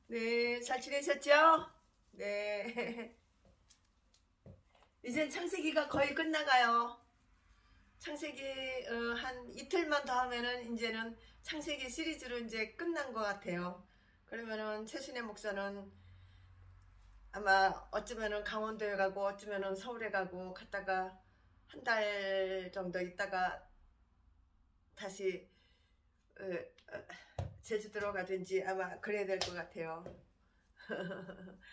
네, 잘 지내셨죠? 네. 이젠 창세기가 거의 끝나가요. 창세기 한 이틀만 더 하면은 이제는 창세기 시리즈로 이제 끝난 것 같아요. 그러면은 최순애 목사는 아마 어쩌면은 강원도에 가고 어쩌면은 서울에 가고 갔다가 한 달 정도 있다가 다시 제주도로 가든지 아마 그래야 될 것 같아요.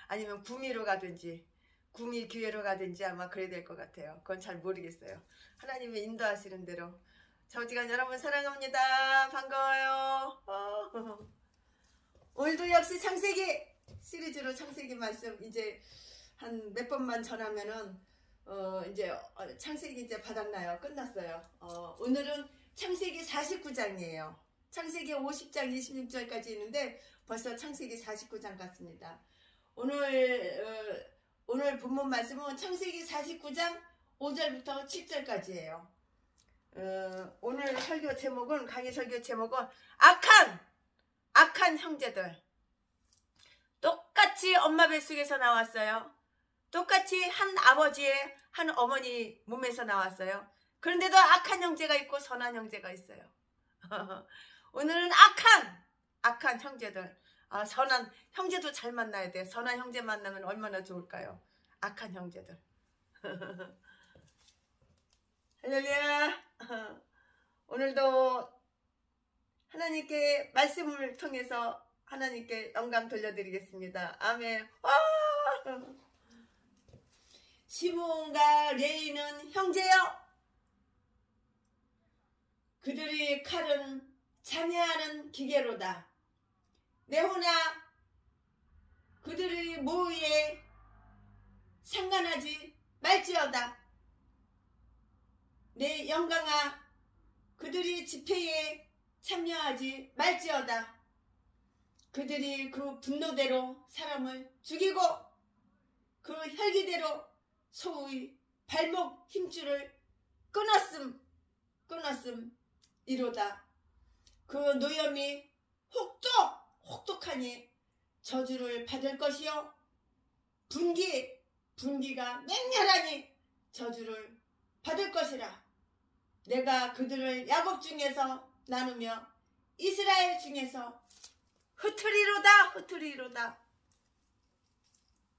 아니면 구미로 가든지 구미 교회로 가든지 아마 그래야 될 것 같아요. 그건 잘 모르겠어요. 하나님이 인도하시는 대로. 저지간 여러분 사랑합니다. 반가워요. 오늘도 역시 창세기 시리즈로 창세기 말씀 이제 한 몇 번만 전하면은 이제 창세기 이제 바닥나요. 끝났어요. 오늘은 창세기 49장이에요. 창세기 50장 26절까지 있는데 벌써 창세기 49장 같습니다. 오늘 본문 말씀은 창세기 49장 5절부터 7절까지예요. 오늘 설교 제목은 강의 설교 제목은 악한 형제들. 똑같이 엄마 뱃속에서 나왔어요. 똑같이 한 아버지의 한 어머니 몸에서 나왔어요. 그런데도 악한 형제가 있고 선한 형제가 있어요. 오늘은 악한 형제들. 선한 형제도 잘 만나야 돼. 선한 형제 만나면 얼마나 좋을까요? 악한 형제들. 할렐루야. 오늘도 하나님께 말씀을 통해서 하나님께 영광 돌려드리겠습니다. 아멘. 시므온과 레이는 형제요. 그들의 칼은 참회하는 기계로다. 네호나 그들의 모의에 상관하지 말지어다. 내 영광아 그들이 집회에 참여하지 말지어다. 그들이 그 분노대로 사람을 죽이고 그 혈기대로 소의 발목 힘줄을 끊었음 이로다. 그 노염이 혹독하니 저주를 받을 것이요 분기가 맹렬하니 저주를 받을 것이라. 내가 그들을 야곱 중에서 나누며 이스라엘 중에서 흩으리로다.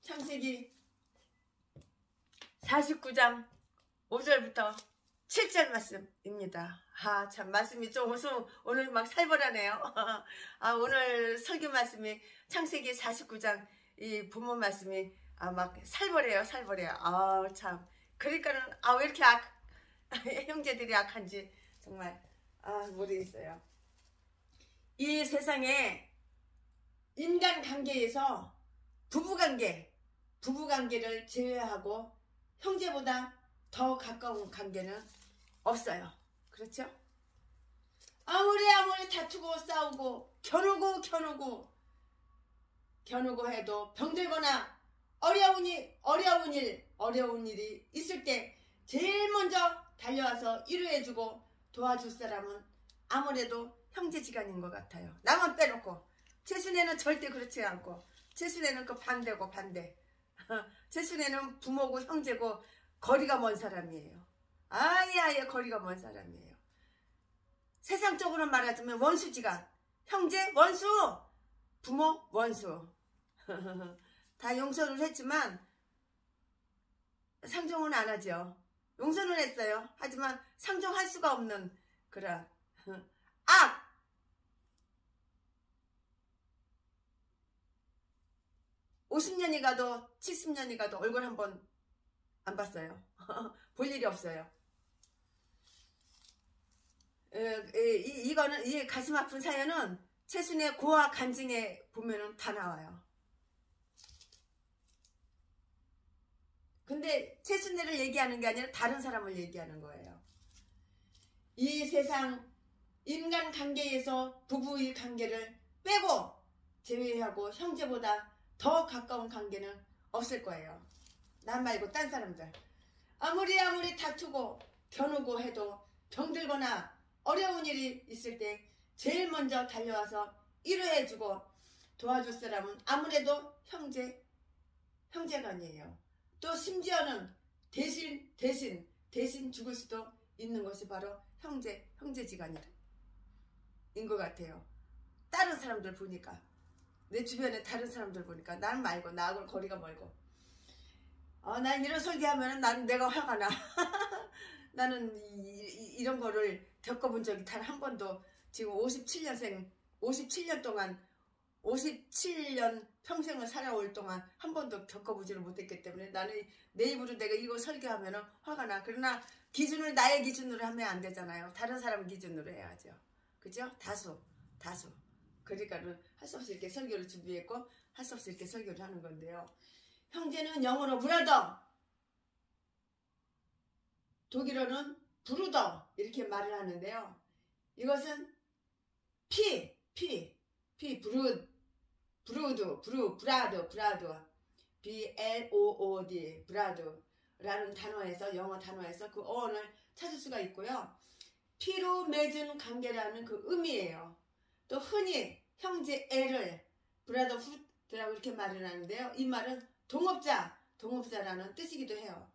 창세기 49장 5절부터 7절 말씀입니다. 참 말씀이 좀 오늘 막 살벌하네요. 오늘 설교 말씀이 창세기 49장 이 본문 말씀이 막 살벌해요. 참 그러니까는 왜 이렇게 형제들이 악한지 정말 모르겠어요. 이 세상에 인간관계에서 부부관계를 제외하고 형제보다 더 가까운 관계는 없어요. 그렇죠? 아무리 다투고 싸우고 겨누고 해도 병들거나 어려운 일이 있을 때 제일 먼저 달려와서 위로해주고 도와줄 사람은 아무래도 형제지간인 것 같아요. 나만 빼놓고. 최순애는 절대 그렇지 않고, 최순애는 그 반대. 최순애는 부모고 형제고 거리가 먼 사람이에요. 아예 거리가 먼 사람이에요. 세상적으로 말하자면 원수지간. 형제 원수, 부모 원수. 다 용서를 했지만 상종은 안 하죠. 용서는 했어요. 하지만 상종할 수가 없는 그런 50년이 가도 70년이 가도 얼굴 한번 안 봤어요. 볼 일이 없어요. 이거는 이 가슴 아픈 사연은 최순애 고아 간증에 보면은 다 나와요. 근데 최순애를 얘기하는 게 아니라 다른 사람을 얘기하는 거예요. 이 세상 인간관계에서 부부의 관계를 빼고 제외하고 형제보다 더 가까운 관계는 없을 거예요. 나 말고 딴 사람들. 아무리 다투고 겨누고 해도 병들거나 어려운 일이 있을 때 제일 먼저 달려와서 위로해주고 도와줄 사람은 아무래도 형제간이에요. 또 심지어는 대신 죽을 수도 있는 것이 바로 형제지간인 것 같아요. 다른 사람들 보니까, 내 주변에 다른 사람들 보니까, 난 말고, 나하고는 거리가 멀고, 난 이런 설계하면 난 내가 화가 나. 나는 이런 거를 겪어본 적이 단 한 번도, 지금 57년 동안 57년 평생을 살아올 동안 한 번도 겪어보지를 못했기 때문에 나는 내 입으로 내가 이거 설계하면 화가 나. 그러나 기준을 나의 기준으로 하면 안 되잖아요. 다른 사람 기준으로 해야죠. 그죠? 다수. 그러니까는 할 수 없이 이렇게 설교를 준비했고 할 수 없이 이렇게 설교를 하는 건데요. 형제는 영어로 브라더, 독일어는 브루더 이렇게 말을 하는데요. 이것은 브라드 BLOOD 브라드라는 단어에서, 영어 단어에서 그 어원을 찾을 수가 있고요. 피로 맺은 관계라는 그 의미예요. 또 흔히 형제애를 브라더후드라고 이렇게 말을 하는데요. 이 말은 동업자라는 뜻이기도 해요.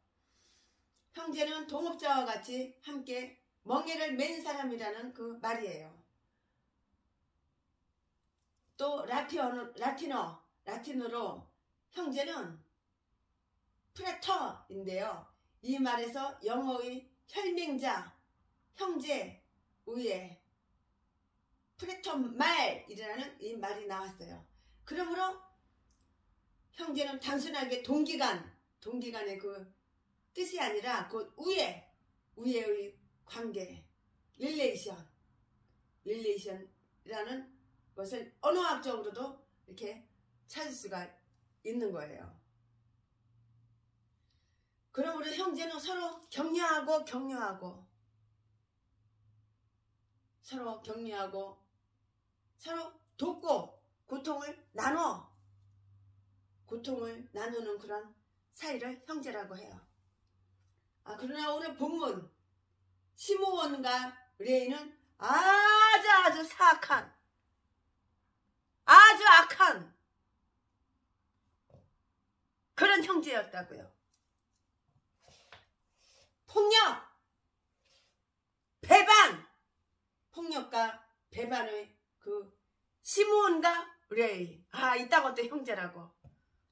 형제는 동업자와 같이 함께 멍에를 맨 사람이라는 그 말이에요. 또 라틴어로 형제는 프레터인데요. 이 말에서 영어의 혈맹자, 형제, 우애, 프레터 말이라는 이 말이 나왔어요. 그러므로 형제는 단순하게 동기간의 그 뜻이 아니라 그 우애의 관계, 릴레이션이라는 것을 언어학적으로도 이렇게 찾을 수가 있는 거예요. 그러므로 형제는 서로 격려하고 서로 돕고 고통을 나누는 그런 사이를 형제라고 해요. 그러나 오늘 본문 시므온과 레이는 아주 사악한, 아주 악한 그런 형제였다고요. 폭력과 배반의 그 시므온과 레이, 이딴 것도 형제라고.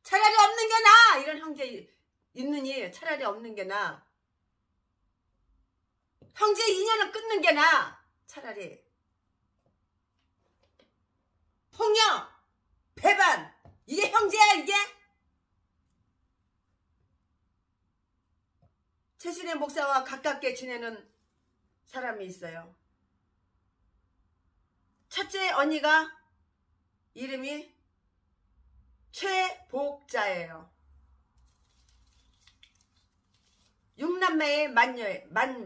차라리 없는 게 나아. 이런 형제 있느니 차라리 없는 게 나아. 형제 인연을 끊는 게 나아. 차라리. 폭력, 배반, 이게 형제야 이게? 최신의 목사와 가깝게 지내는 사람이 있어요. 첫째 언니가 이름이 최복자예요. 6남매의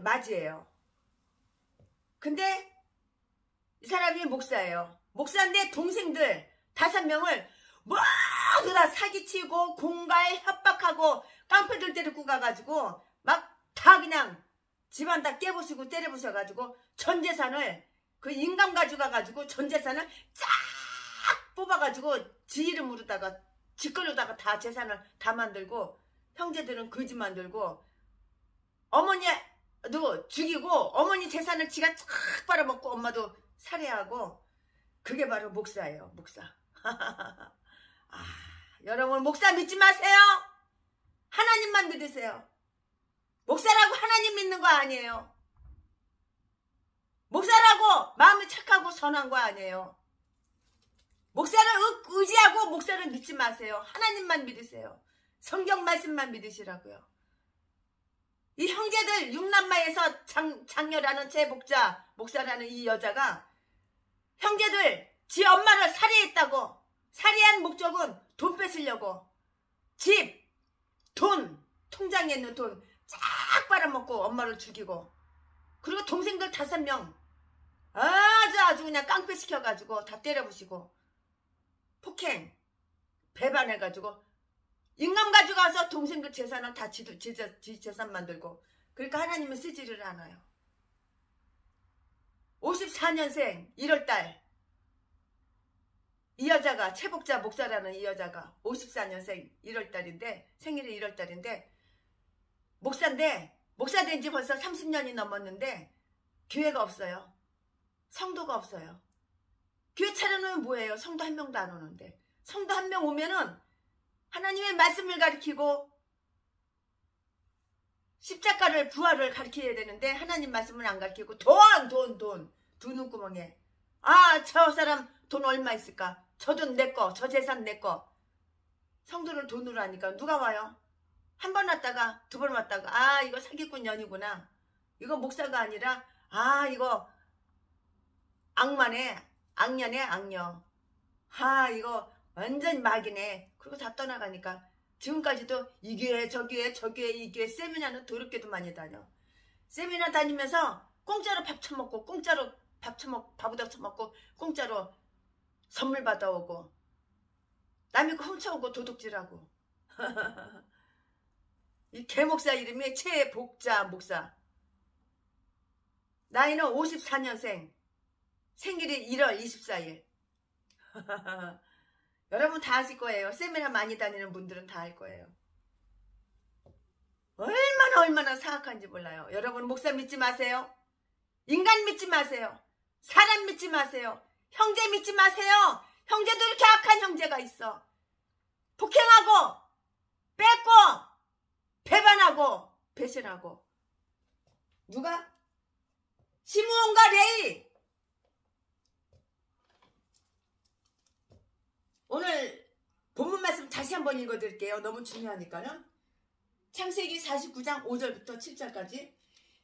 맞이에요. 근데 이 사람이 목사예요. 목사인데 동생들 5명을 모두 다 사기치고 공갈 협박하고 깡패들 데리고 가가지고 막 다 그냥 집안 다 깨부수고 때려부셔가지고 전 재산을, 그 인감 가져가가지고 전 재산을 쫙 뽑아가지고 지 이름으로다가 지 걸로다가 다 재산을 다 만들고, 형제들은 거지 만들고, 어머니도 죽이고 어머니 재산을 지가 쫙 빨아먹고 엄마도 살해하고. 그게 바로 목사예요. 목사. 여러분 목사 믿지 마세요. 하나님만 믿으세요. 목사라고 하나님 믿는 거 아니에요. 목사라고 마음이 착하고 선한 거 아니에요. 목사를 의지하고 목사를 믿지 마세요. 하나님만 믿으세요. 성경 말씀만 믿으시라고요. 이 형제들 6남매에서 장녀라는 최복자 목사라는 이 여자가 형제들 지 엄마를 살해했다고. 살해한 목적은 돈 뺏으려고. 집, 돈, 통장에 있는 돈 쫙 빨아먹고 엄마를 죽이고, 그리고 동생들 5명 아주 그냥 깡패 시켜가지고 다 때려부시고 폭행, 배반해가지고 인감 가져가서 동생들 재산은 다 지 재산 만들고. 그러니까 하나님은 쓰지를 않아요. 54년생 1월달 이 여자가 최복자 목사라는 이 여자가 54년생 1월달인데 생일이 1월달인데 목사인데 목사 된 지 벌써 30년이 넘었는데 교회가 없어요. 성도가 없어요. 교회 차려놓으면 뭐예요? 성도 한 명도 안 오는데. 성도 한 명 오면은 하나님의 말씀을 가르치고 십자가를 부활을 가르쳐야 되는데 하나님 말씀을 안 가르치고 돈 두 눈구멍에 아 저 사람 돈 얼마 있을까? 저 돈 내 거, 저 재산 내 거. 성도를 돈으로 하니까 누가 와요? 한 번 왔다가 두 번 왔다가 아 이거 사기꾼 년이구나. 이거 목사가 아니라 아 이거 악마네, 악녀네, 악녀. 아 이거 완전 막이네. 그리고 다 떠나가니까 지금까지도 이 교회 저 교회 저 교회 이 교회 세미나는 더럽게도 많이 다녀. 세미나 다니면서 공짜로 밥 처먹고 공짜로 밥우다 처먹고 공짜로 선물 받아오고 남이 거 훔쳐오고 도둑질하고 이 개목사 이름이 최복자 목사. 나이는 54년생 생일이 1월 24일 여러분 다 아실 거예요. 세미나 많이 다니는 분들은 다 알 거예요. 얼마나 사악한지 몰라요. 여러분 목사 믿지 마세요. 인간 믿지 마세요. 사람 믿지 마세요. 형제 믿지 마세요. 형제도 이렇게 악한 형제가 있어. 폭행하고 뺏고 배반하고 배신하고. 누가? 시므온과 레위. 오늘 본문 말씀 다시 한번 읽어드릴게요. 너무 중요하니까요. 창세기 49장 5절부터 7절까지.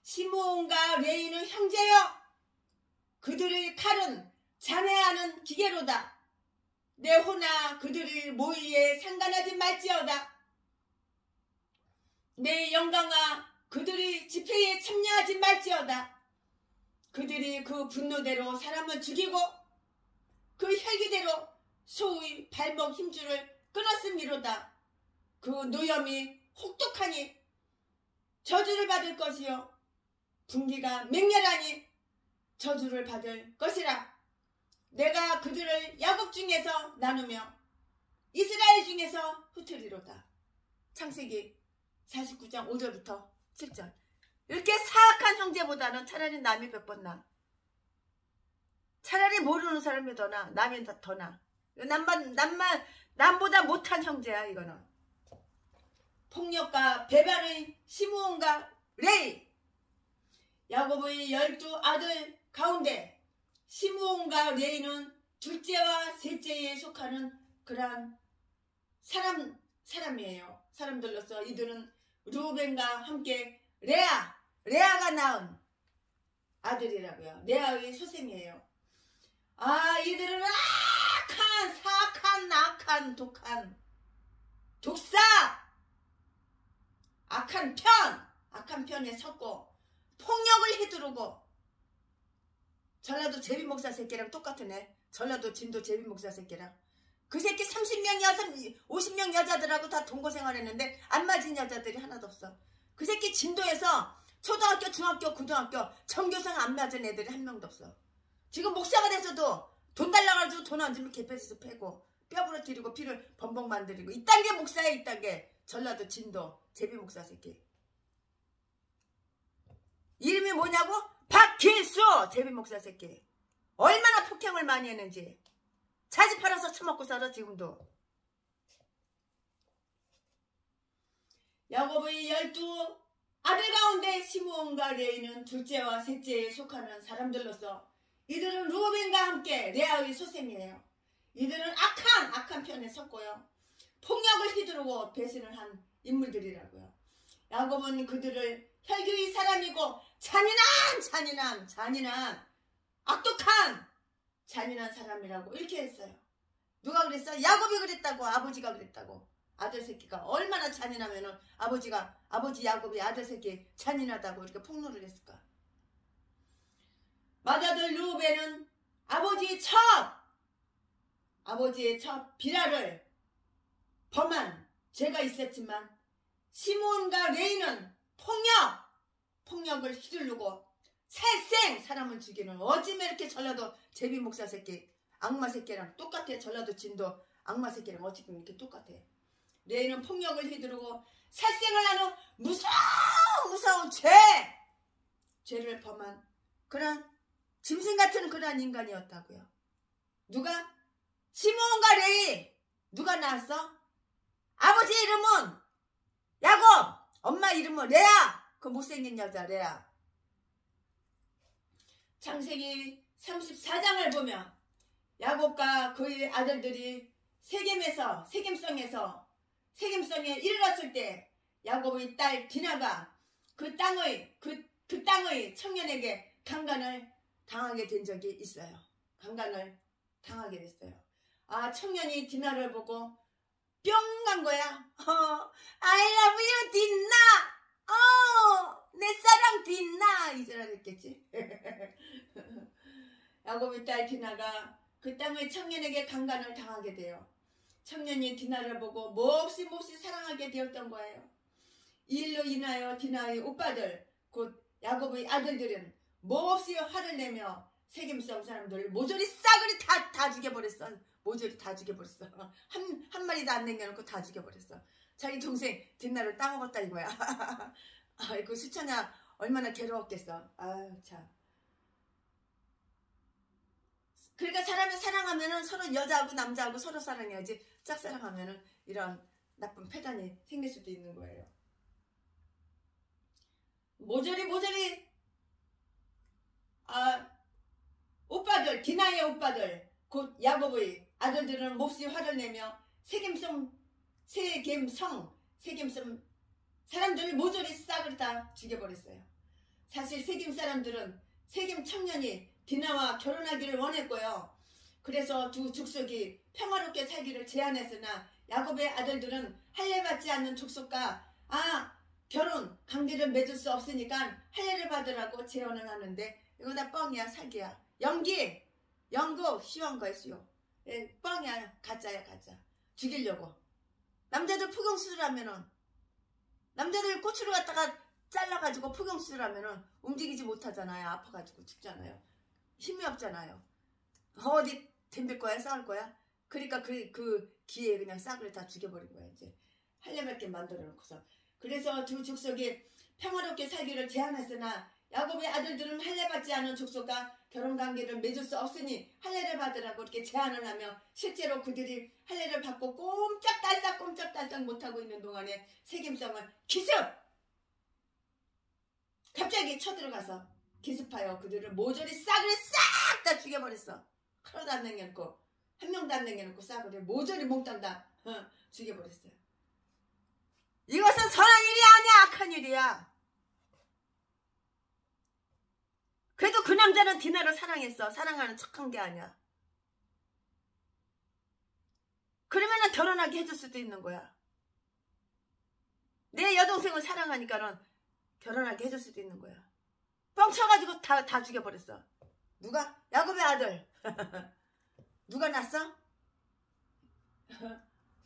시므온과 레위는 형제여. 그들의 칼은 잔해하는 기계로다. 내 호나 그들의 모의에 상관하지 말지어다. 내 영광아 그들의 집회에 참여하지 말지어다. 그들이 그 분노대로 사람을 죽이고 그 혈기대로 소의 발목 힘줄을 끊었음이로다. 그 노염이 혹독하니 저주를 받을 것이요 분기가 맹렬하니 저주를 받을 것이라. 내가 그들을 야곱 중에서 나누며 이스라엘 중에서 흩으리로다. 창세기 49장 5절부터 7절. 이렇게 사악한 형제보다는 차라리 남이 100번 나. 차라리 모르는 사람이 더 나. 남이 더 나. 남보다 못한 형제야 이거는. 폭력과 배반의 시므온과 레위. 야곱의 12아들 가운데 시므온과 레위는 둘째와 셋째에 속하는 그러한 사람이에요. 사람들로서 이들은 루벤과 함께 레아가 낳은 아들이라고요. 레아의 소생이에요. 아 이들은 사악한 독한 독사 악한 편에 섰고 폭력을 휘두르고. 전라도 제비목사 새끼랑 똑같으네. 전라도 진도 제비목사 새끼랑. 그 새끼 30명 50명 여자들하고 다 동거생활했는데 안 맞은 여자들이 하나도 없어. 그 새끼 진도에서 초등학교 중학교 고등학교 전교생 안 맞은 애들이 한 명도 없어. 지금 목사가 돼서도 돈 달라가지고 돈 안 주면 개패스 패고 뼈 부러뜨리고 피를 범벅 만들고 이딴 게 목사야. 이딴 게 전라도 진도 제비목사 새끼. 이름이 뭐냐고? 박길수 제비목사 새끼. 얼마나 폭행을 많이 했는지. 자지 팔아서 처먹고 살아 지금도. 야곱의 12아들 가운데 시므온과 레위는 둘째와 셋째에 속하는 사람들로서 이들은 루벤과 함께 레아의 소생이에요. 이들은 악한 편에 섰고요. 폭력을 휘두르고 배신을 한 인물들이라고요. 야곱은 그들을 혈기의 사람이고 잔인한 악독한 잔인한 사람이라고 이렇게 했어요. 누가 그랬어? 야곱이 그랬다고. 아버지가 그랬다고. 아들 새끼가 얼마나 잔인하면은 아버지 야곱이 아들 새끼 잔인하다고 이렇게 폭로를 했을까. 맏아들 루벤은 아버지의 첫 비라를 범한 죄가 있었지만 시므온과 레위는 폭력을 휘두르고 살생 사람을 죽이는. 어찌면 이렇게 전라도 제비목사 새끼 악마 새끼랑 똑같아. 전라도 진도 악마 새끼랑 어찌 보면 이렇게 똑같아. 레이는 폭력을 휘두르고 살생을 하는 무서운 죄를 범한 그런 짐승 같은 그런 인간이었다고요. 누가? 시몬과 레이. 누가 낳았어? 아버지 이름은 야곱, 엄마 이름은 레아. 그 못생긴 여자 레아. 창세기 34장을 보면 야곱과 그의 아들들이 세겜성에 이르렀을 때 야곱의 딸 디나가 그 땅의 청년에게 강간을 당하게 된 적이 있어요. 강간을 당하게 됐어요. 아, 청년이 디나를 보고 뿅 간 거야. I love you 디나. 내 사랑 디나. 이줄 알았겠지. 야곱의 딸 디나가 그 땅의 청년에게 강간을 당하게 돼요. 청년이 디나를 보고 몹시 사랑하게 되었던 거예요. 이 일로 인하여 디나의 오빠들 곧 야곱의 아들들은 몹시 화를 내며 세겜성 사람들을 모조리 싸그리 다 죽여버렸어. 모조리 다 죽여버렸어. 한 마리도 안 남겨놓고 다 죽여버렸어. 자기 동생 디나를 따먹었다 이거야. 아이고 수천야 얼마나 괴로웠겠어. 아유 참. 그러니까 사람을 사랑하면은 서로 여자하고 남자하고 서로 사랑해야지. 짝사랑하면은 이런 나쁜 폐단이 생길 수도 있는 거예요. 모조리 오빠들 디나의 오빠들 곧 야곱의 아들들은 몹시 화를 내며 세겜성 사람들을 모조리 싹을 다 죽여버렸어요. 사실 세겜 사람들은 세겜 청년이 디나와 결혼하기를 원했고요. 그래서 두 족속이 평화롭게 살기를 제안했으나 야곱의 아들들은 할례받지 않는 족속과 결혼 관계를 맺을 수 없으니까 할례를 받으라고 제안을 하는데 이거 다 뻥이야. 사기야. 연구 쉬운 거야. 쉬워. 뻥이야. 가짜야. 가짜. 죽이려고. 남자들 포경수술하면은 남자들 꼬추를 갖다가 잘라가지고 포경수술하면은 움직이지 못하잖아요. 아파가지고 죽잖아요. 힘이 없잖아요. 어디 덤빌 거야? 싸울 거야? 그러니까 그 기회에 그냥 싹을 다 죽여버린 거야. 이제 할례받게 만들어 놓고서. 그래서 두 족속이 평화롭게 살기를 제안했으나 야곱의 아들들은 할례받지 않은 족속과 결혼관계를 맺을 수 없으니 할례를 받으라고 이렇게 제안을 하며 실제로 그들이 할례를 받고 꼼짝달싹 못하고 있는 동안에 세겜성은 기습! 갑자기 쳐들어가서 기습하여 그들을 모조리 싸그리 싹 다 죽여버렸어. 하나도 안 남겨놓고 한 명도 안 남겨놓고 싸그리 모조리 몽땅 다 죽여버렸어요. 이것은 선한 일이 아니야. 악한 일이야. 그래도 그 남자는 디나를 사랑했어. 사랑하는 척한 게 아니야. 그러면은 결혼하게 해줄 수도 있는 거야. 내 여동생을 사랑하니까는 결혼하게 해줄 수도 있는 거야. 뻥쳐가지고 다 죽여버렸어. 누가? 야곱의 아들. 누가 낳았어?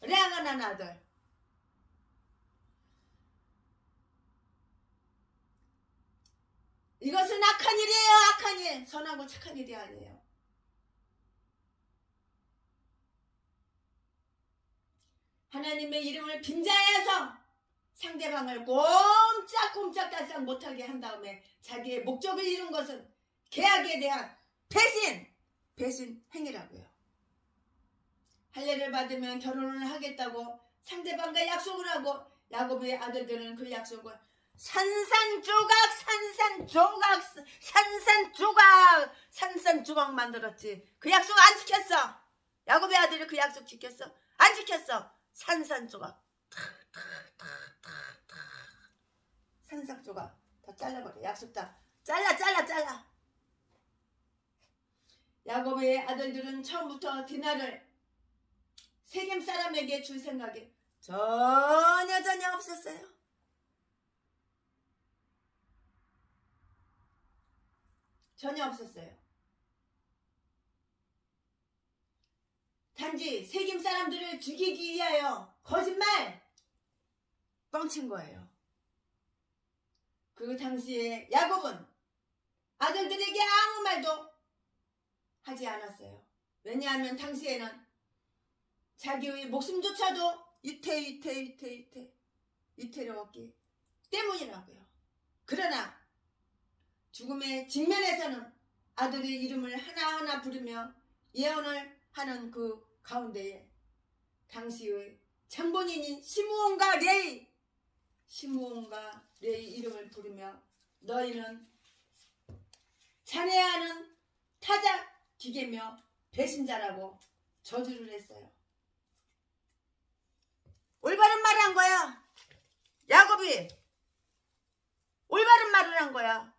레아가 낳은 아들. 이것은 악한 일이에요. 악한 일. 선하고 착한 일이 아니에요. 하나님의 이름을 빈자해서 상대방을 꼼짝달싹 못하게 한 다음에 자기의 목적을 이룬 것은 계약에 대한 배신 행위라고요. 할례를 받으면 결혼을 하겠다고 상대방과 약속을 하고 야곱의 아들들은 그 약속을 산산조각 만들었지. 그 약속 안 지켰어. 야곱의 아들이 그 약속 지켰어? 안 지켰어. 산산조각 다 잘라버려. 약속 다 잘라. 야곱의 아들들은 처음부터 디나를 세겜 사람에게 줄 생각이 전혀 없었어요. 전혀 없었어요. 단지 세겜 사람들을 죽이기 위하여 거짓말 뻥친 거예요. 그 당시에 야곱은 아들들에게 아무 말도 하지 않았어요. 왜냐하면 당시에는 자기의 목숨조차도 위태로웠기 때문이라고요. 그러나 죽음의 직면에서는 아들의 이름을 하나하나 부르며 예언을 하는 그 가운데에 당시의 장본인인 시므온과 레이 이름을 부르며 너희는 자네하는 타작 기계며 배신자라고 저주를 했어요. 올바른 말을 한 거야. 야곱이 올바른 말을 한 거야.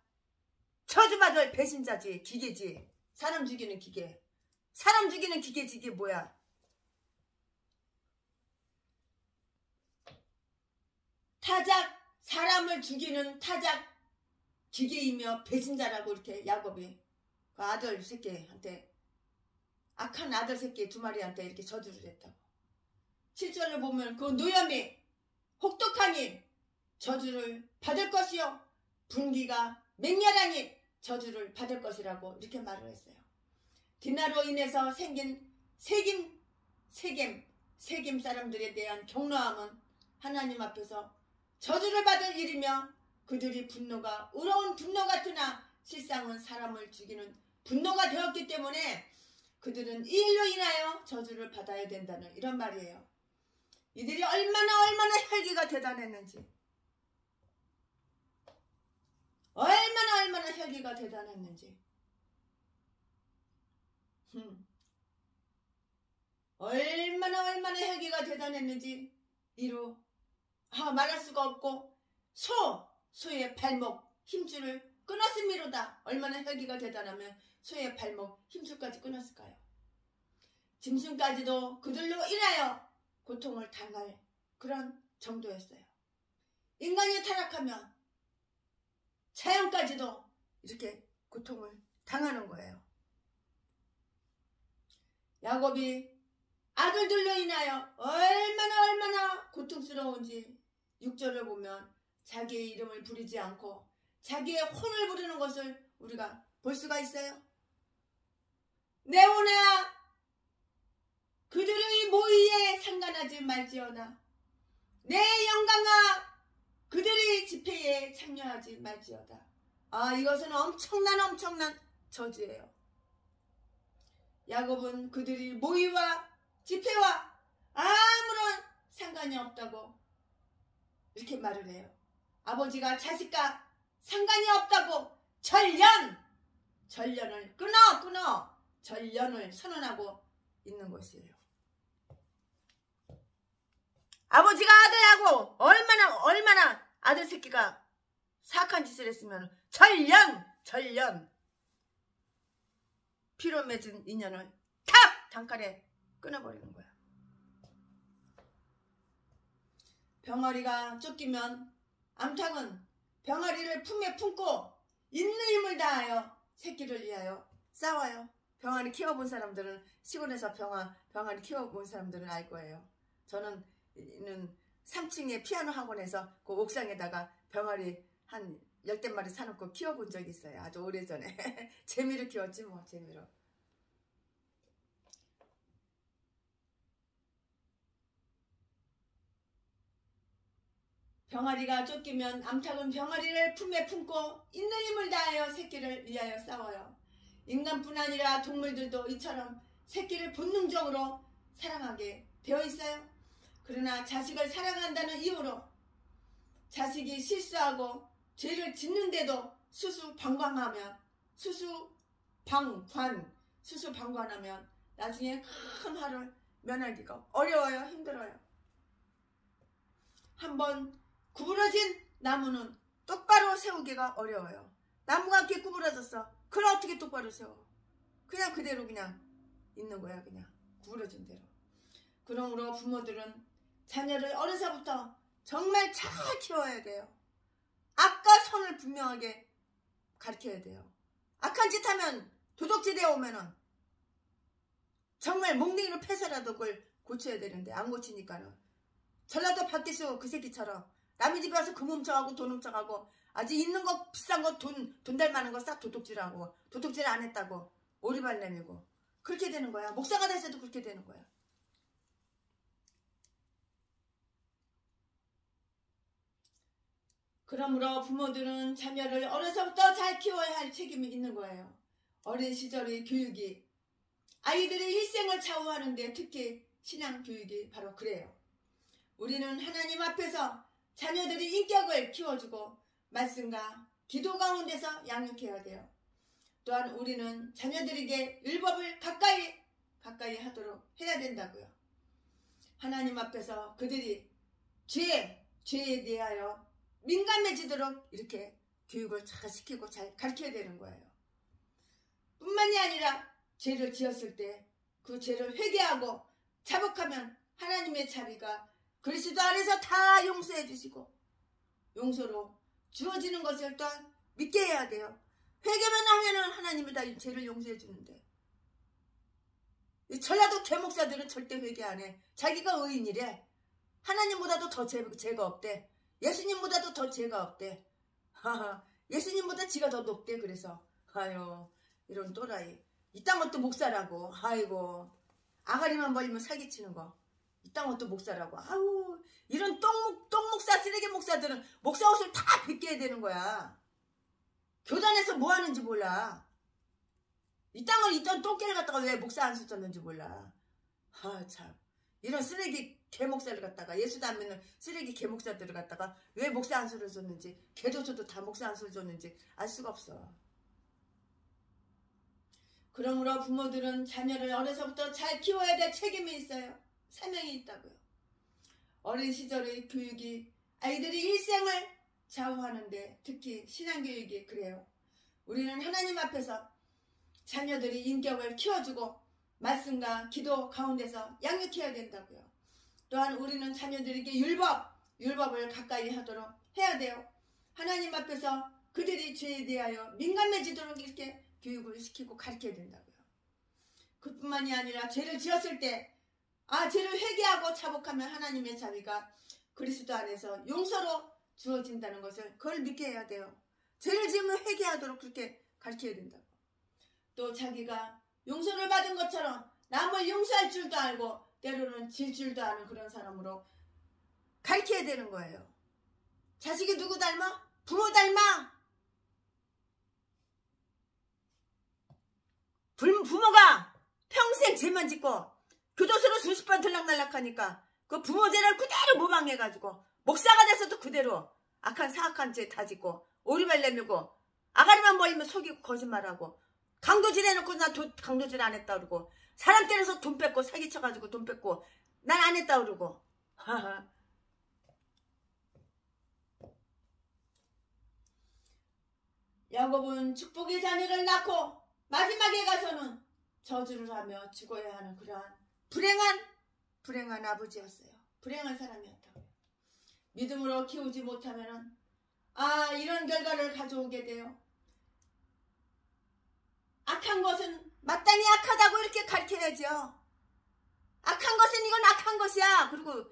저주받을 배신자지, 기계지. 사람 죽이는 기계. 사람 죽이는 기계지, 이게 뭐야. 타작, 사람을 죽이는 타작 기계이며 배신자라고 이렇게 야곱이 그 아들 새끼한테, 악한 아들 새끼 두 마리한테 이렇게 저주를 했다고. 7절을 보면 그 노염이 혹독하니 저주를 받을 것이요 분기가 맹렬하니 저주를 받을 것이라고 이렇게 말을 했어요. 디나로 인해서 생긴 세겜 사람들에 대한 경노함은 하나님 앞에서 저주를 받을 일이며 그들이 분노가 우러운 분노 같으나 실상은 사람을 죽이는 분노가 되었기 때문에 그들은 이 일로 인하여 저주를 받아야 된다는 이런 말이에요. 이들이 얼마나 혈기가 대단했는지, 얼마나 혈기가 대단했는지, 얼마나 혈기가 대단했는지 이루 말할 수가 없고, 소의 발목 힘줄을 끊었음이로다. 얼마나 혈기가 대단하면 소의 발목 힘줄까지 끊었을까요? 짐승까지도 그들로 인하여 고통을 당할 그런 정도였어요. 인간이 타락하면 자연까지도 이렇게 고통을 당하는 거예요. 야곱이 아들들로 인하여 얼마나 고통스러운지 6절을 보면 자기의 이름을 부르지 않고 자기의 혼을 부르는 것을 우리가 볼 수가 있어요. 내 혼아 그들의 모의에 상관하지 말지어다. 내 영광아 그들의 집회에 참여하지 말지어다. 이것은 엄청난 저주예요. 야곱은 그들이 모의와 집회와 아무런 상관이 없다고 이렇게 말을 해요. 아버지가 자식과 상관이 없다고 전련을 끊어 전련을 선언하고 있는 것이에요. 아버지가 아들하고 얼마나 아들 새끼가 사악한 짓을 했으면 전련 피로 맺은 인연을 탁 단칼에 끊어버리는 거야. 병아리가 쫓기면 암탉은 병아리를 품에 품고 있는 힘을 다하여 새끼를 위하여 싸워요. 병아리 키워본 사람들은, 시골에서 병아리 키워본 사람들은 알 거예요. 저는 3층의 피아노 학원에서 그 옥상에다가 병아리 한 10대 마리 사놓고 키워본 적이 있어요. 아주 오래전에. 재미로 키웠지 뭐, 재미로. 병아리가 쫓기면 암탉은 병아리를 품에 품고 있는 힘을 다하여 새끼를 위하여 싸워요. 인간뿐 아니라 동물들도 이처럼 새끼를 본능적으로 사랑하게 되어 있어요. 그러나 자식을 사랑한다는 이유로 자식이 실수하고 죄를 짓는데도 수수방관하면 나중에 큰 화를 면하기가 어려워요. 힘들어요. 한번 구부러진 나무는 똑바로 세우기가 어려워요. 나무가 이렇게 구부러졌어. 그걸 어떻게 똑바로 세워? 그냥 그대로 그냥 있는 거야. 그냥 구부러진 대로. 그러므로 부모들은 자녀를 어려서부터 정말 잘 키워야 돼요. 악과 선을 분명하게 가르쳐야 돼요. 악한 짓 하면 도둑질에 오면은 정말 몽둥이로 패서라도 그걸 고쳐야 되는데 안 고치니까는 전라도 밖에서 그 새끼처럼 남의 집에 와서 금 훔쳐가고 돈 훔쳐가고 아주 있는 거 비싼 거 돈 달 만한 거 싹 도둑질하고 도둑질 안 했다고 오리발 내밀고 그렇게 되는 거야. 목사가 돼서도 그렇게 되는 거야. 그러므로 부모들은 자녀를 어려서부터 잘 키워야 할 책임이 있는 거예요. 어린 시절의 교육이 아이들의 일생을 좌우하는데 특히 신앙교육이 바로 그래요. 우리는 하나님 앞에서 자녀들의 인격을 키워주고 말씀과 기도 가운데서 양육해야 돼요. 또한 우리는 자녀들에게 율법을 가까이 하도록 해야 된다고요. 하나님 앞에서 그들이 죄에 대하여 민감해지도록 이렇게 교육을 잘 시키고 잘 가르쳐야 되는 거예요. 뿐만이 아니라 죄를 지었을 때 그 죄를 회개하고 자복하면 하나님의 자비가 그리스도 안에서 다 용서해 주시고 용서로 주어지는 것을 또한 믿게 해야 돼요. 회개만 하면은 하나님이 다 죄를 용서해 주는데 이 전라도 개목사들은 절대 회개 안 해. 자기가 의인이래. 하나님보다도 더 죄가 없대. 예수님보다도 더 죄가 없대. 예수님보다 지가 더 높대. 그래서 아유 이런 또라이 이딴 것도 목사라고. 아이고 아가리만 벌리면 사기치는 거 이딴 것도 목사라고. 아우 이런 똥목사 쓰레기 목사들은 목사 옷을 다 벗겨야 되는 거야. 교단에서 뭐 하는지 몰라. 이딴 똥개를 갖다가 왜 목사 안 썼는지 몰라. 아 참 이런 쓰레기 개목사를 갖다가 예수도 안 믿는 쓰레기 개목사들을 갖다가 왜 목사 안 써줬는지 개도서도 다 목사 안 써줬는지 알 수가 없어. 그러므로 부모들은 자녀를 어려서부터 잘 키워야 될 책임이 있어요. 사명이 있다고요. 어린 시절의 교육이 아이들의 일생을 좌우하는데 특히 신앙교육이 그래요. 우리는 하나님 앞에서 자녀들의 인격을 키워주고 말씀과 기도 가운데서 양육해야 된다고요. 또한 우리는 자녀들에게 율법을 가까이 하도록 해야 돼요. 하나님 앞에서 그들이 죄에 대하여 민감해지도록 이렇게 교육을 시키고 가르쳐야 된다고요. 그뿐만이 아니라 죄를 지었을 때 죄를 회개하고 자복하면 하나님의 자비가 그리스도 안에서 용서로 주어진다는 것을 그걸 믿게 해야 돼요. 죄를 지으면 회개하도록 그렇게 가르쳐야 된다고. 또 자기가 용서를 받은 것처럼 남을 용서할 줄도 알고 때로는 질 줄도 아는 그런 사람으로 가르쳐야 되는 거예요. 자식이 누구 닮아? 부모 닮아. 부모가 평생 죄만 짓고 교도소로 수십 번 들락날락하니까 그 부모 죄를 그대로 모방해가지고 목사가 돼서도 그대로 악한 사악한 죄 다 짓고 오리발 내밀고 아가리만 벌리면 속이고 거짓말하고 강도질 해놓고 나 강도질 안 했다 그러고 사람 때려서 돈 뺏고 사기쳐가지고 돈 뺏고 난 안 했다 그러고 야곱은 축복의 자녀를 낳고 마지막에 가서는 저주를 하며 죽어야 하는 그러한 불행한 아버지였어요. 불행한 사람이었다고요. 믿음으로 키우지 못하면 이런 결과를 가져오게 돼요. 악한 것은 마땅히 악하다고 이렇게 가르쳐야죠. 악한 것은 이건 악한 것이야. 그리고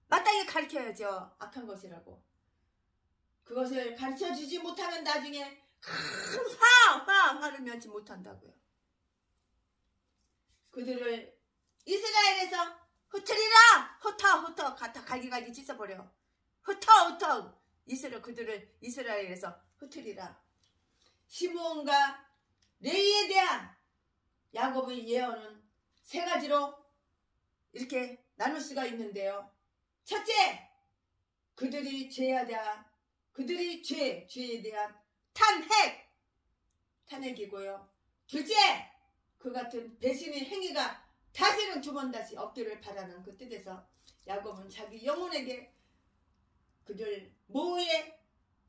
마땅히 가르쳐야죠. 악한 것이라고. 그것을 가르쳐주지 못하면 나중에 큰 화를 면치 못한다고요. 그들을 이스라엘에서 흩으리라. 흩어 갖다 갈기갈기 찢어버려. 흩어 그들을 이스라엘에서 흩으리라. 시므온과 레위에 대한 야곱의 예언은 세 가지로 이렇게 나눌 수가 있는데요. 첫째, 그들이 죄에 대한 탄핵이고요. 둘째, 그 같은 배신의 행위가 다시는 두 번 다시 없기를 바라는 그 뜻에서 야곱은 자기 영혼에게 그들 모의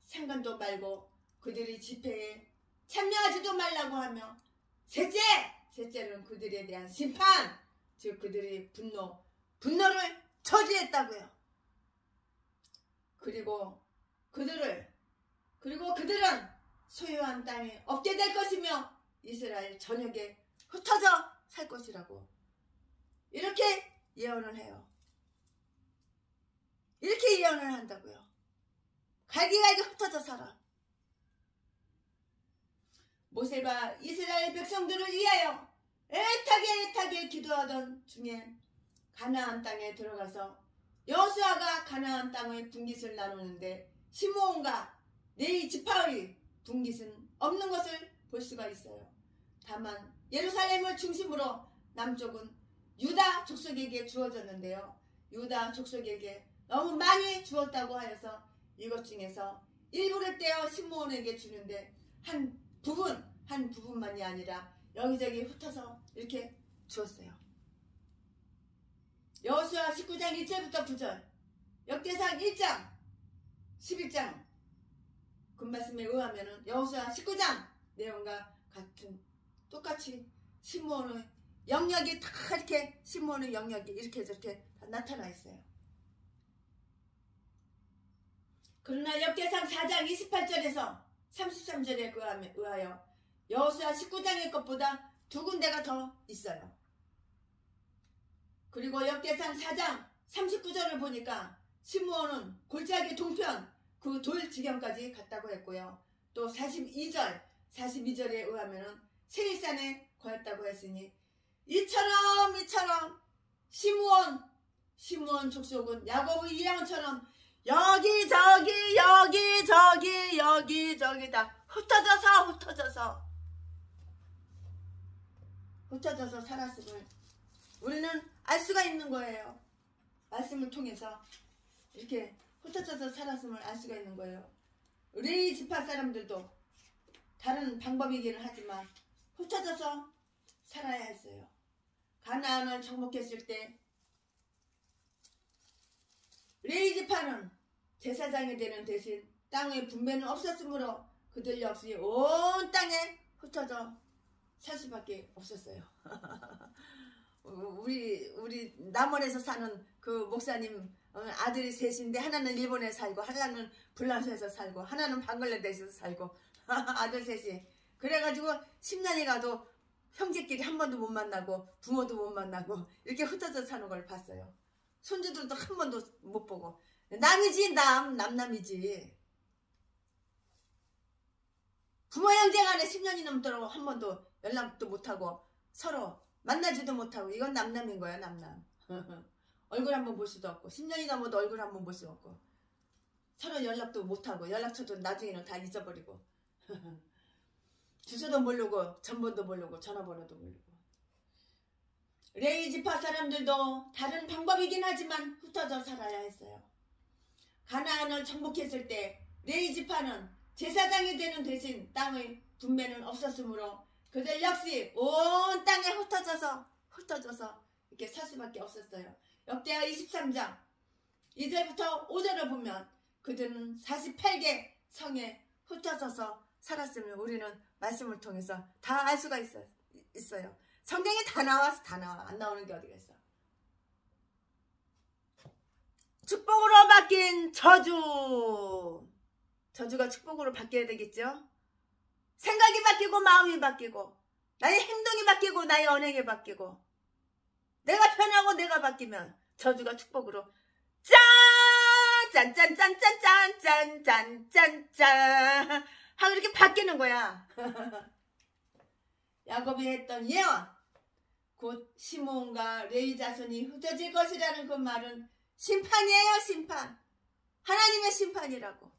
상관도 말고 그들이 집회에 참여하지도 말라고 하며 셋째는 그들에 대한 심판, 즉 그들의 분노를 저지했다고요. 그리고 그들은 소유한 땅에 없게 될 것이며 이스라엘 전역에 흩어져 살 것이라고 이렇게 예언을 해요. 이렇게 예언을 한다고요. 갈기갈기 흩어져 살아. 모세가 이스라엘 백성들을 위하여 애타게 기도하던 중에 가나안 땅에 들어가서 여호수아가 가나안 땅의 분깃을 나누는데 시므온과 레위 지파의 분깃은 없는 것을 볼 수가 있어요. 다만 예루살렘을 중심으로 남쪽은 유다 족속에게 주어졌는데요. 유다 족속에게 너무 많이 주었다고 하여서 이것 중에서 일부를 떼어 시므온에게 주는데 한 부분만이 아니라 여기저기 흩어서 이렇게 주었어요. 여호수아 19장 1절부터 9절, 역대상 1장 11장 그 말씀에 의하면 여호수아 19장 내용과 똑같이 시므온의 영역이 다 이렇게 시므온의 영역이 이렇게 저렇게 다 나타나 있어요. 그러나 역대상 4장 28절에서 33절에 의하여 여호수아 19장의 것보다 두 군데가 더 있어요. 그리고 역대상 4장 39절을 보니까 시므온은 골짜기 동편 그 돌 지경까지 갔다고 했고요. 또 42절에 의하면 세일산에 거했다고 했으니 이처럼 시므온 족속은 야곱의 일양처럼 여기저기 다 흩어져서 살았음을 우리는 알 수가 있는 거예요. 말씀을 통해서 이렇게 흩어져서 살았음을 알 수가 있는 거예요. 레위 지파 사람들도 다른 방법이기는 하지만 흩어져서 살아야 했어요. 가나안을 정복했을 때 레위 지파는 제사장이 되는 대신 땅의 분배는 없었으므로 그들 역시 온 땅에 흩어져 살 수밖에 없었어요. 우리 남원에서 사는 그 목사님 아들이 셋인데 하나는 일본에 살고 하나는 불란서에서 살고 하나는 방글라데시에서 살고 아들 셋이 그래가지고 10년이 가도 형제끼리 한 번도 못 만나고 부모도 못 만나고 이렇게 흩어져 사는 걸 봤어요. 손주들도 한 번도 못 보고 남이지 남남이지 부모 형제 간에 10년이 넘도록 한 번도 연락도 못하고 서로 만나지도 못하고 이건 남남인 거야. 남남. 얼굴 한번 볼 수도 없고 10년이 넘어도 얼굴 한번 볼 수 없고 서로 연락도 못하고 연락처도 나중에는 다 잊어버리고 주소도 모르고 전번도 모르고 전화번호도 모르고 레위 지파 사람들도 다른 방법이긴 하지만 흩어져 살아야 했어요. 가나안을 정복했을 때 레위 지파는 제사장이 되는 대신 땅의 분배는 없었으므로 그들 역시 온 땅에 흩어져서 이렇게 살 수밖에 없었어요. 역대하 23장 2절부터 5절을 보면 그들은 48개 성에 흩어져서 살았으면 우리는 말씀을 통해서 다 알 수가 있어요. 성경에 다 나와 안 나오는 게 어디가 있어. 축복으로 바뀐 저주가 축복으로 바뀌어야 되겠죠. 생각이 바뀌고 마음이 바뀌고 나의 행동이 바뀌고 나의 언행이 바뀌고 내가 편하고 내가 바뀌면 저주가 축복으로 짠 하고 이렇게 바뀌는 거야. 야곱이 했던 예언 곧 시므온과 레위 자손이 흩어질 것이라는 그 말은 심판이에요. 심판. 하나님의 심판이라고.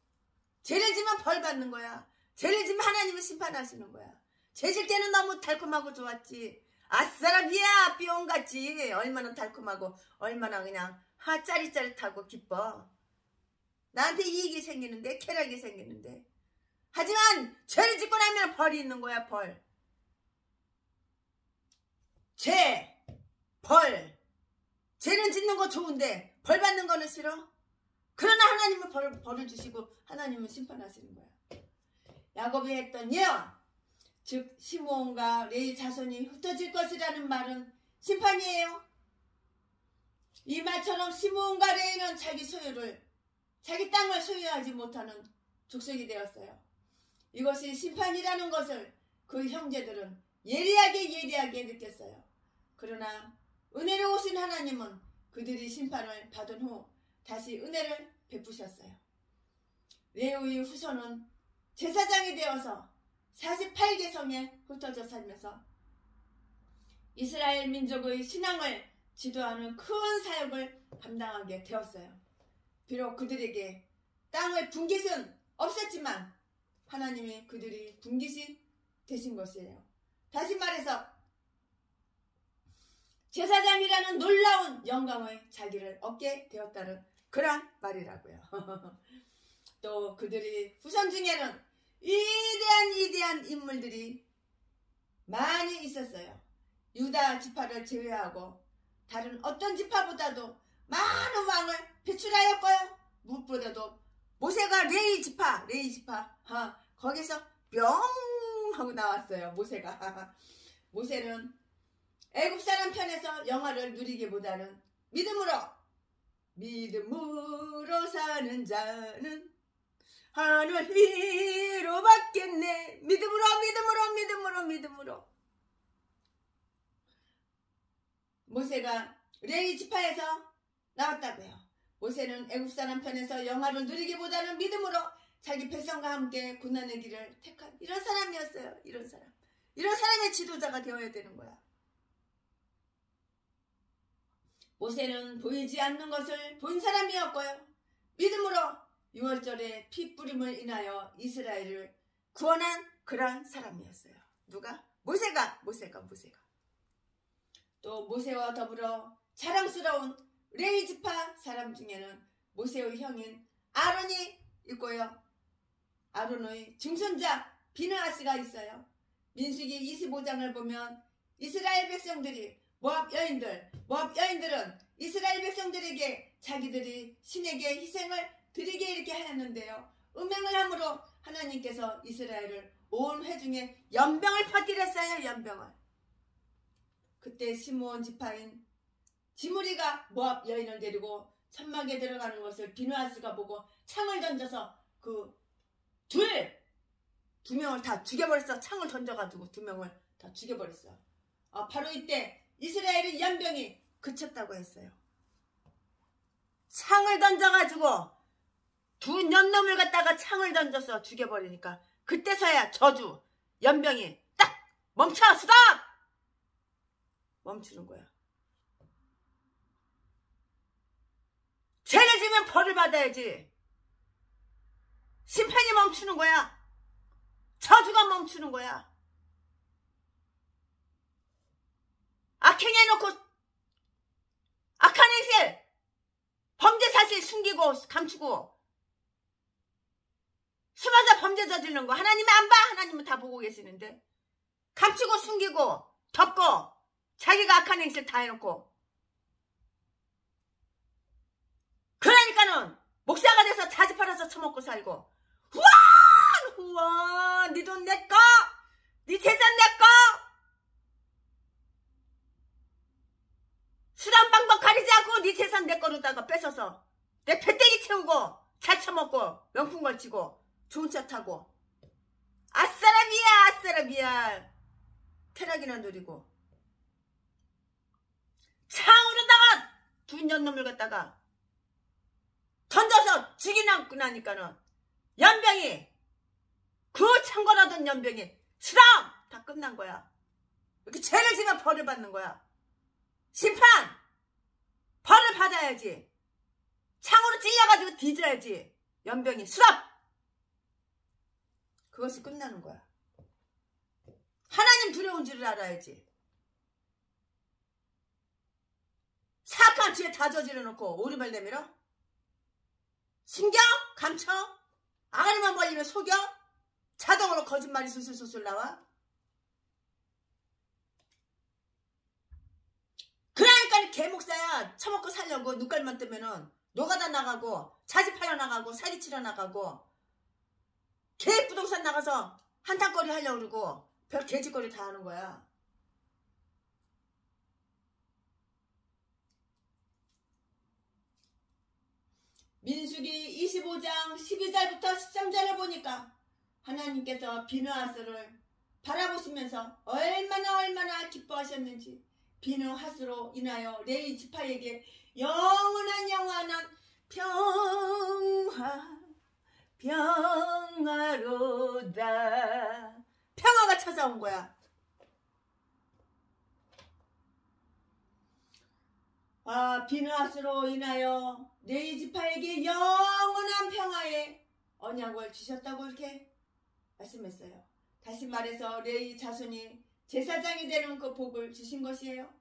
죄를 지면 벌 받는 거야. 죄를 지면 하나님이 심판하시는 거야. 죄 질 때는 너무 달콤하고 좋았지. 아싸라비야 뿅같이 얼마나 달콤하고 얼마나 그냥 짜릿짜릿하고 기뻐. 나한테 이익이 생기는데 쾌락이 생기는데 하지만 죄를 짓고 나면 벌이 있는 거야. 벌. 죄는 짓는 거 좋은데 벌 받는 거는 싫어? 그러나 하나님은 벌을 주시고 하나님은 심판하시는 거야. 야곱이 했던 예언 즉 시므온과 레위 자손이 흩어질 것이라는 말은 심판이에요. 이 말처럼 시므온과 레위는 자기 땅을 소유하지 못하는 족속이 되었어요. 이것이 심판이라는 것을 그 형제들은 예리하게 느꼈어요. 그러나 은혜로우신 하나님은 그들이 심판을 받은 후 다시 은혜를 베푸셨어요. 레위의 후손은 제사장이 되어서 48개 성에 흩어져 살면서 이스라엘 민족의 신앙을 지도하는 큰 사역을 감당하게 되었어요. 비록 그들에게 땅의 분깃은 없었지만 하나님이 그들이 분깃이 되신 것이에요. 다시 말해서 제사장이라는 놀라운 영광의 자기를 얻게 되었다는 그런 말이라고요. 또 그들이 후손 중에는 위대한 인물들이 많이 있었어요. 유다 지파를 제외하고 다른 어떤 지파보다도 많은 왕을 배출하였고요. 무엇보다도 모세가 레위 지파 거기서 뿅 하고 나왔어요. 모세가 모세는 애굽 사람 편에서 영화를 누리기보다는 믿음으로 사는 자는 하늘 위로 받겠네. 믿음으로 모세가 레위 지파에서 나왔다고요. 모세는 애굽 사람 편에서 영화를 누리기보다는 믿음으로 자기 백성과 함께 고난의 길을 택한 이런 사람이었어요. 이런 사람의 지도자가 되어야 되는 거야. 모세는 보이지 않는 것을 본 사람이었고요. 믿음으로 6월절에 피 뿌림을 인하여 이스라엘을 구원한 그런 사람이었어요. 누가? 모세가. 또 모세와 더불어 자랑스러운 레위 지파 사람 중에는 모세의 형인 아론이 있고요. 아론의 증손자 비느하스가 있어요. 민수기 25장을 보면 이스라엘 백성들이 모압 여인들은 이스라엘 백성들에게 자기들이 신에게 희생을 드리게 이렇게 하였는데요. 음행을 함으로 하나님께서 이스라엘을 온 회중에 연병을 퍼뜨렸어요. 연병을. 그때 시므온 지파인 지므리가 모압 여인을 데리고 천막에 들어가는 것을 비느하스가 보고 창을 던져서 두 명을 다 죽여버렸어. 창을 던져가지고 두 명을 다 죽여버렸어. 바로 이때 이스라엘의 연병이 그쳤다고 했어요. 창을 던져가지고 두 년놈을 갖다가 창을 던져서 죽여버리니까 그때서야 저주 연병이 딱 멈춰 스톱 멈추는 거야. 죄를 지면 벌을 받아야지. 심판이 멈추는 거야. 저주가 멈추는 거야. 악행해놓고 악한 행실 범죄 사실 숨기고 감추고 숨어서 범죄 저지르는 거 하나님은 안 봐. 하나님은 다 보고 계시는데 감추고 숨기고 덮고 자기가 악한 행실 다 해놓고 그러니까는 목사가 돼서 자지 팔아서 처먹고 살고 후원 네 돈 내꺼 네 재산 내꺼 수단 방법 가리지 않고 네 재산 내 거로다가 뺏어서 내 배때기 채우고 잘 처먹고 명품 걸치고 좋은 차 타고 아싸라비야 쾌락이나 누리고 창으로다가 두 년놈을 갖다가 던져서 죽이고 나니까는 연병이 그 창고라던 연병이 수당 다 끝난 거야. 이렇게 죄를 지면 벌을 받는 거야. 심판 벌을 받아야지. 창으로 찔려가지고 뒤져야지. 연병이 수납 그것이 끝나는 거야. 하나님 두려운 줄을 알아야지. 사악한 죄 다 저질러 놓고 오리발 내밀어? 숨겨? 감춰? 아가리만 벌리면 속여? 자동으로 거짓말이 술술술술 나와? 그러니까 개목사야. 처먹고 살려고 눈깔만 뜨면은 노가다 나가고 자지 팔러 나가고 사기치러 나가고 개 부동산 나가서 한탕거리 하려고 그러고 별 개짓거리 다 하는 거야. 민수기 25장 12절부터 13절을 보니까 하나님께서 비느하스를 바라보시면서 얼마나 기뻐하셨는지 비느하스로 인하여 레위 지파에게 영원한 평화로다. 평화가 찾아온 거야. 비느하스로 인하여 레위 지파에게 영원한 평화의 언약을 주셨다고 이렇게 말씀했어요. 다시 말해서 레위 자손이 제사장이 되는 그 복을 주신 것이에요.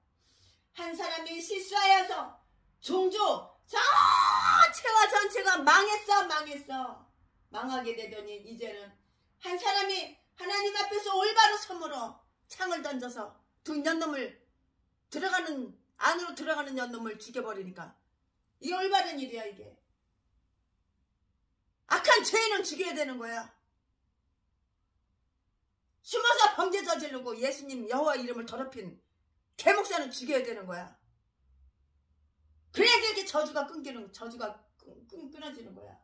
한 사람이 실수하여서 종족 전체가 망했어. 망하게 되더니 이제는 한 사람이 하나님 앞에서 올바로 섬으로 창을 던져서 두 연놈을 안으로 들어가는 연놈을 죽여버리니까 이 올바른 일이야. 이게 악한 죄인은 죽여야 되는 거야. 숨어서 범죄 저지르고 예수님 여호와 이름을 더럽힌 개목사는 죽여야 되는 거야. 그래야지 이렇게 저주가 끊어지는 거야.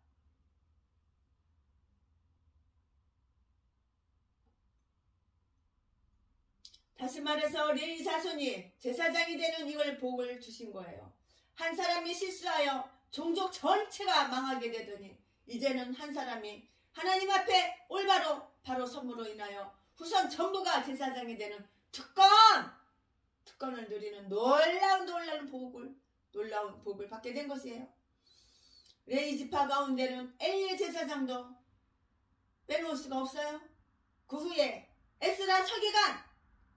다시 말해서 레위 자손이 제사장이 되는 이걸 복을 주신 거예요. 한 사람이 실수하여 종족 전체가 망하게 되더니 이제는 한 사람이 하나님 앞에 올바로 바로 섬으로 인하여 후손 전부가 제사장이 되는 특권을 누리는 놀라운 복을 받게 된 것이에요. 레위 지파 가운데는 엘리의 제사장도 빼놓을 수가 없어요. 그 후에 에스라 서기관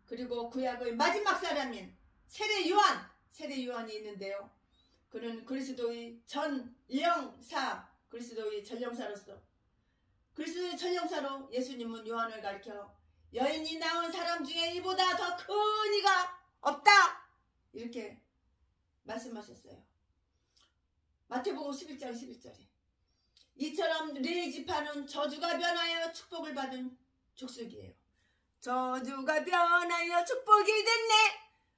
그리고 구약의 마지막 사람인 세례 요한이 있는데요. 그는 그리스도의 전령사로서 그리스도의 전령사로 예수님은 요한을 가리켜 여인이 낳은 사람 중에 이보다 더 큰 이가 없다 이렇게 말씀하셨어요. 마태복음 11장 11절에 이처럼 레위 지파는 저주가 변하여 축복을 받은 족속이에요. 저주가 변하여 축복이 됐네.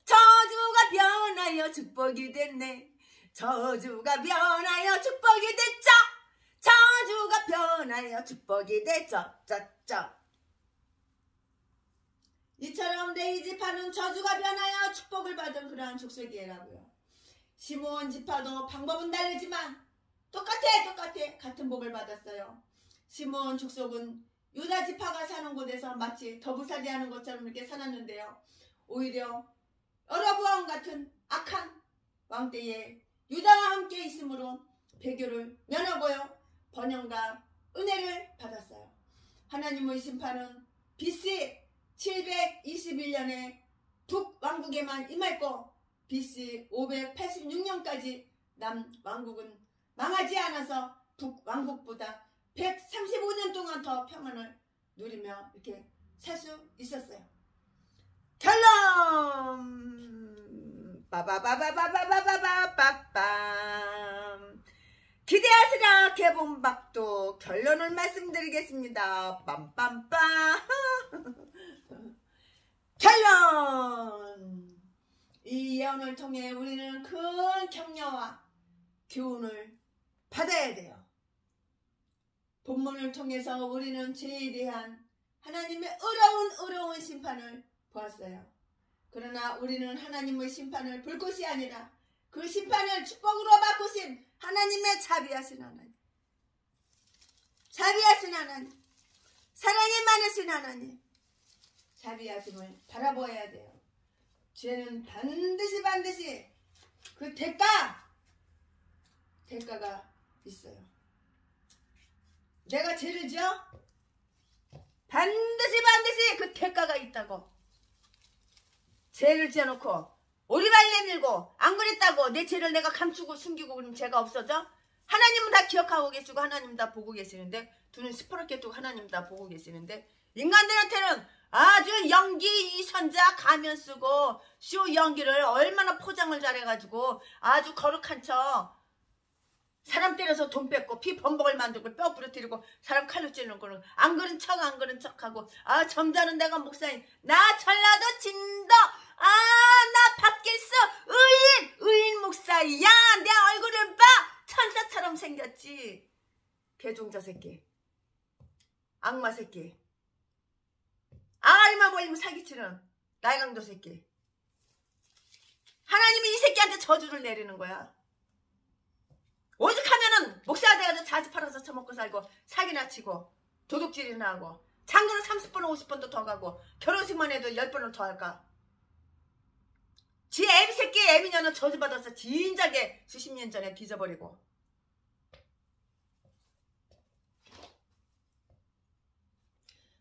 저주가 변하여 축복이 됐네. 저주가 변하여 축복이 됐죠. 저주가 변하여 축복이 됐죠. 이처럼 레위 지파는 저주가 변하여 축복을 받은 그러한 족속이라고요. 시므온 지파도 방법은 다르지만 똑같아 같은 복을 받았어요. 시므온 족속은 유다 지파가 사는 곳에서 마치 더부살이하는 것처럼 이렇게 살았는데요. 오히려 여로보암 같은 악한 왕 때에 유다와 함께 있으므로 배교를 면하고요. 번영과 은혜를 받았어요. 하나님의 심판은 BC 721년에 북왕국에만 임했고 BC 586년까지 남왕국은 망하지 않아서 북왕국보다 135년 동안 더 평안을 누리며 이렇게 살 수 있었어요. 결론! 빠바바바바바바바밤. 기대하시라 개봉박도 결론을 말씀드리겠습니다. 빰빰빰. 결론! 이 예언을 통해 우리는 큰 격려와 교훈을 받아야 돼요. 본문을 통해서 우리는 죄에 대한 하나님의 어려운 심판을 보았어요. 그러나 우리는 하나님의 심판을 볼 것이 아니라 그 심판을 축복으로 바꾸신 하나님의 자비하신 하나님, 사랑이 많으신 하나님, 자비하심을 바라보아야 돼요. 죄는 반드시 그 대가가 있어요. 내가 죄를 지어? 반드시 그 대가가 있다고. 죄를 지어놓고 오리발 내밀고 안 그랬다고 내 죄를 내가 감추고 숨기고 그러면 죄가 없어져? 하나님은 다 기억하고 계시고 하나님은 다 보고 계시는데 두 눈 시퍼렇게 뜨고 하나님은 다 보고 계시는데 인간들한테는 아주 연기 이선자 가면 쓰고 쇼 연기를 얼마나 포장을 잘해가지고 아주 거룩한 척 사람 때려서 돈 뺏고 피 범벅을 만들고 뼈 부러뜨리고 사람 칼로 찌르는 거는 안 그런 척하고 아 점잖은 내가 목사님 나 전라도 진도 나 박길수 의인 목사야 내 얼굴을 봐 천사처럼 생겼지. 개종자 새끼 악마 새끼 아가리만 보이면 사기치는 날강도 새끼. 하나님이 이 새끼한테 저주를 내리는 거야. 오죽하면은 목사가 돼가지고 자지 팔아서 처먹고 살고 사기나 치고 도둑질이나 하고 장가는 30번 50번도 더 가고 결혼식만 해도 10번을 더 할까. 지 애새끼 애미녀는 저주받아서 진작에 수십 년 전에 뒤져버리고.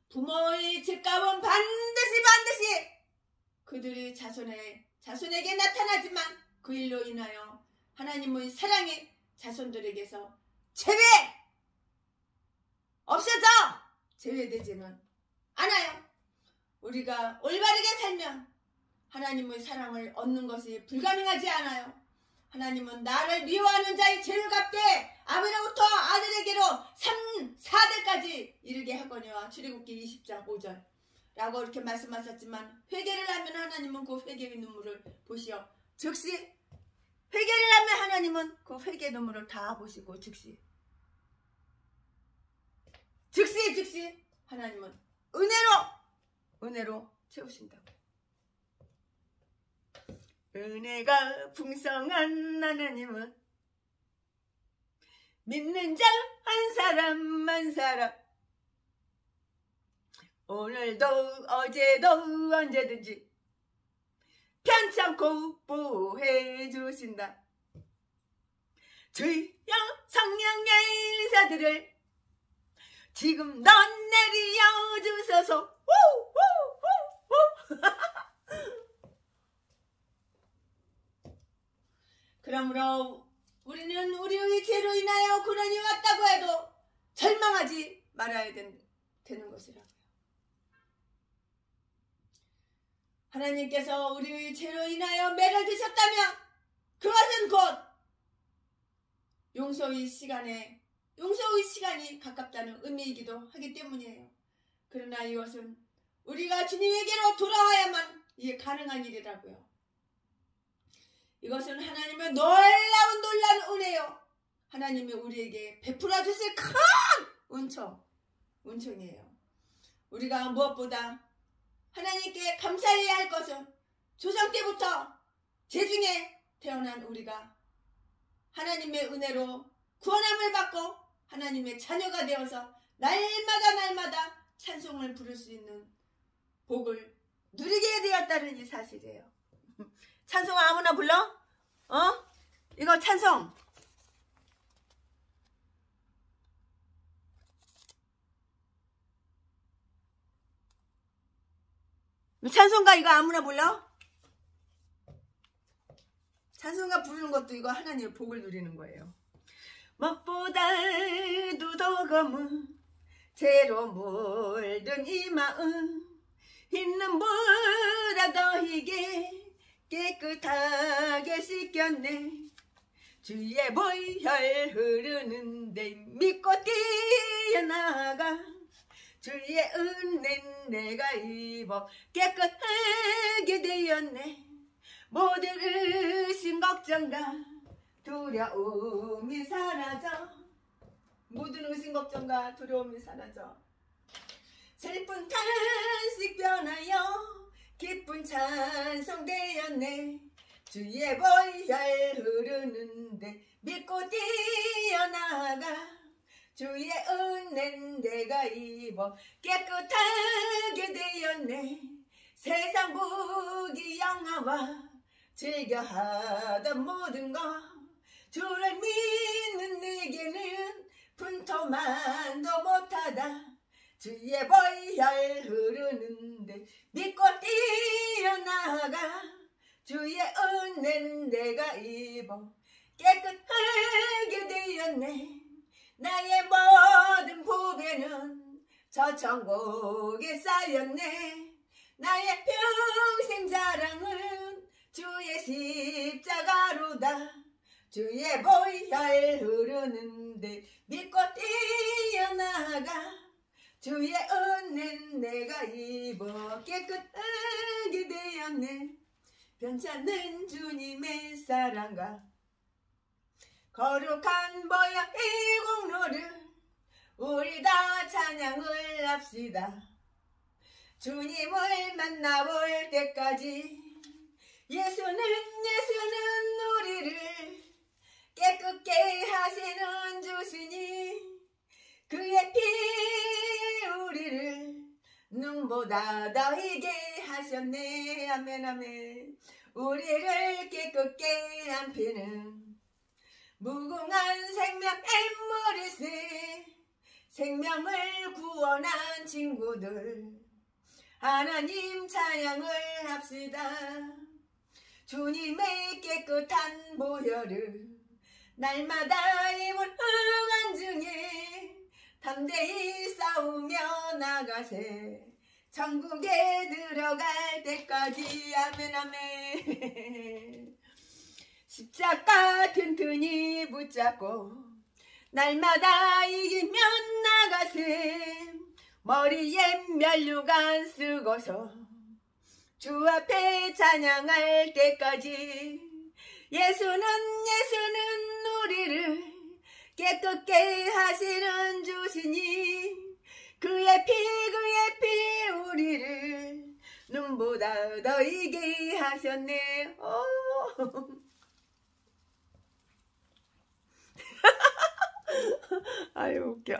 부모의 집값은 반드시 그들이 자손에게 나타나지만 그 일로 인하여 하나님의 사랑이 자손들에게서 없어져 제외되지는 않아요. 우리가 올바르게 살면 하나님의 사랑을 얻는 것이 불가능하지 않아요. 하나님은 나를 미워하는 자의 죄를 갚게 아버지로부터 아들에게로 3, 4대까지 이르게 하거니와 출애굽기 20장 5절 라고 이렇게 말씀하셨지만, 회개를 하면 하나님은 그 회개의 눈물을 보시어 즉시, 회개를 하면 하나님은 그 회개의 눈물을 다 보시고 즉시 하나님은 은혜로 채우신다고. 은혜가 풍성한 하나님은 믿는 자 한 사람만 살아 오늘도 어제도 언제든지 편찮고 보호해 주신다. 주여 성령의 인사들을 지금 넌 내리어 주소서. 그러므로 우리는 우리의 죄로 인하여 고난이 왔다고 해도 절망하지 말아야 되는 것이라고요. 하나님께서 우리의 죄로 인하여 매를 드셨다면 그것은 곧 용서의 시간이 가깝다는 의미이기도 하기 때문이에요. 그러나 이것은 우리가 주님에게로 돌아와야만 이게 가능한 일이라고요. 이것은 하나님의 놀라운 은혜요. 하나님이 우리에게 베풀어 주실 큰 은총이에요. 우리가 무엇보다 하나님께 감사해야 할 것은 조상 때부터 죄중에 태어난 우리가 하나님의 은혜로 구원함을 받고 하나님의 자녀가 되어서 날마다 찬송을 부를 수 있는 복을 누리게 되었다는 이 사실이에요. 찬송 아무나 불러? 이거 찬송. 찬송가 이거 아무나 불러? 찬송가 부르는 것도 이거 하나님의 복을 누리는 거예요. 무엇보다도 더 검은 죄로 물든 이 마음 있는 보다 더 희게 깨끗하게 씻겼네. 주의 보혈 흐르는데 믿고 뛰어나가 주의 은혜 내가 입어 깨끗하게 되었네. 모든 의심 걱정과 두려움이 사라져. 모든 의심 걱정과 두려움이 사라져. 슬픈 탄식 변하여 기쁜 찬송 되었네. 주의 보혈 흐르는데 믿고 뛰어나가 주의 은혜 내가 입어 깨끗하게 되었네. 세상 부귀영화와 즐겨하던 모든 것 주를 믿는 내게는 분토만도 못하다. 주의 보혈 흐르는데 믿고 뛰어나가 주의 은혜 내가 입어 깨끗하게 되었네. 나의 모든 보배는 저 천국에 쌓였네. 나의 평생 자랑은 주의 십자가로다. 주의 보혈 흐르는데 믿고 뛰어나가 주의 은혜 내가 입어 깨끗하게 되었네. 변찮는 주님의 사랑과 거룩한 보혈의 공로를 우리 다 찬양을 합시다. 주님을 만나볼 때까지 예수는 우리를 깨끗게 하시는 주시니 그의 피 우리를 눈보다 더 희게 하셨네. 아멘 아멘. 우리를 깨끗게 한 피는 무궁한 생명의 머리세. 생명을 구원한 친구들 하나님 찬양을 합시다. 주님의 깨끗한 보혈을 날마다 입은 응한 중에 담대히 싸우며 나가세. 천국에 들어갈 때까지. 아멘 아멘. 십자가 튼튼히 붙잡고 날마다 이기면 나가세. 머리에 면류관 쓰고서 주 앞에 찬양할 때까지. 예수는 우리를 깨끗게 하시는 주시니 그의 피 우리를 눈보다 더 이게 하셨네. 아유 웃겨.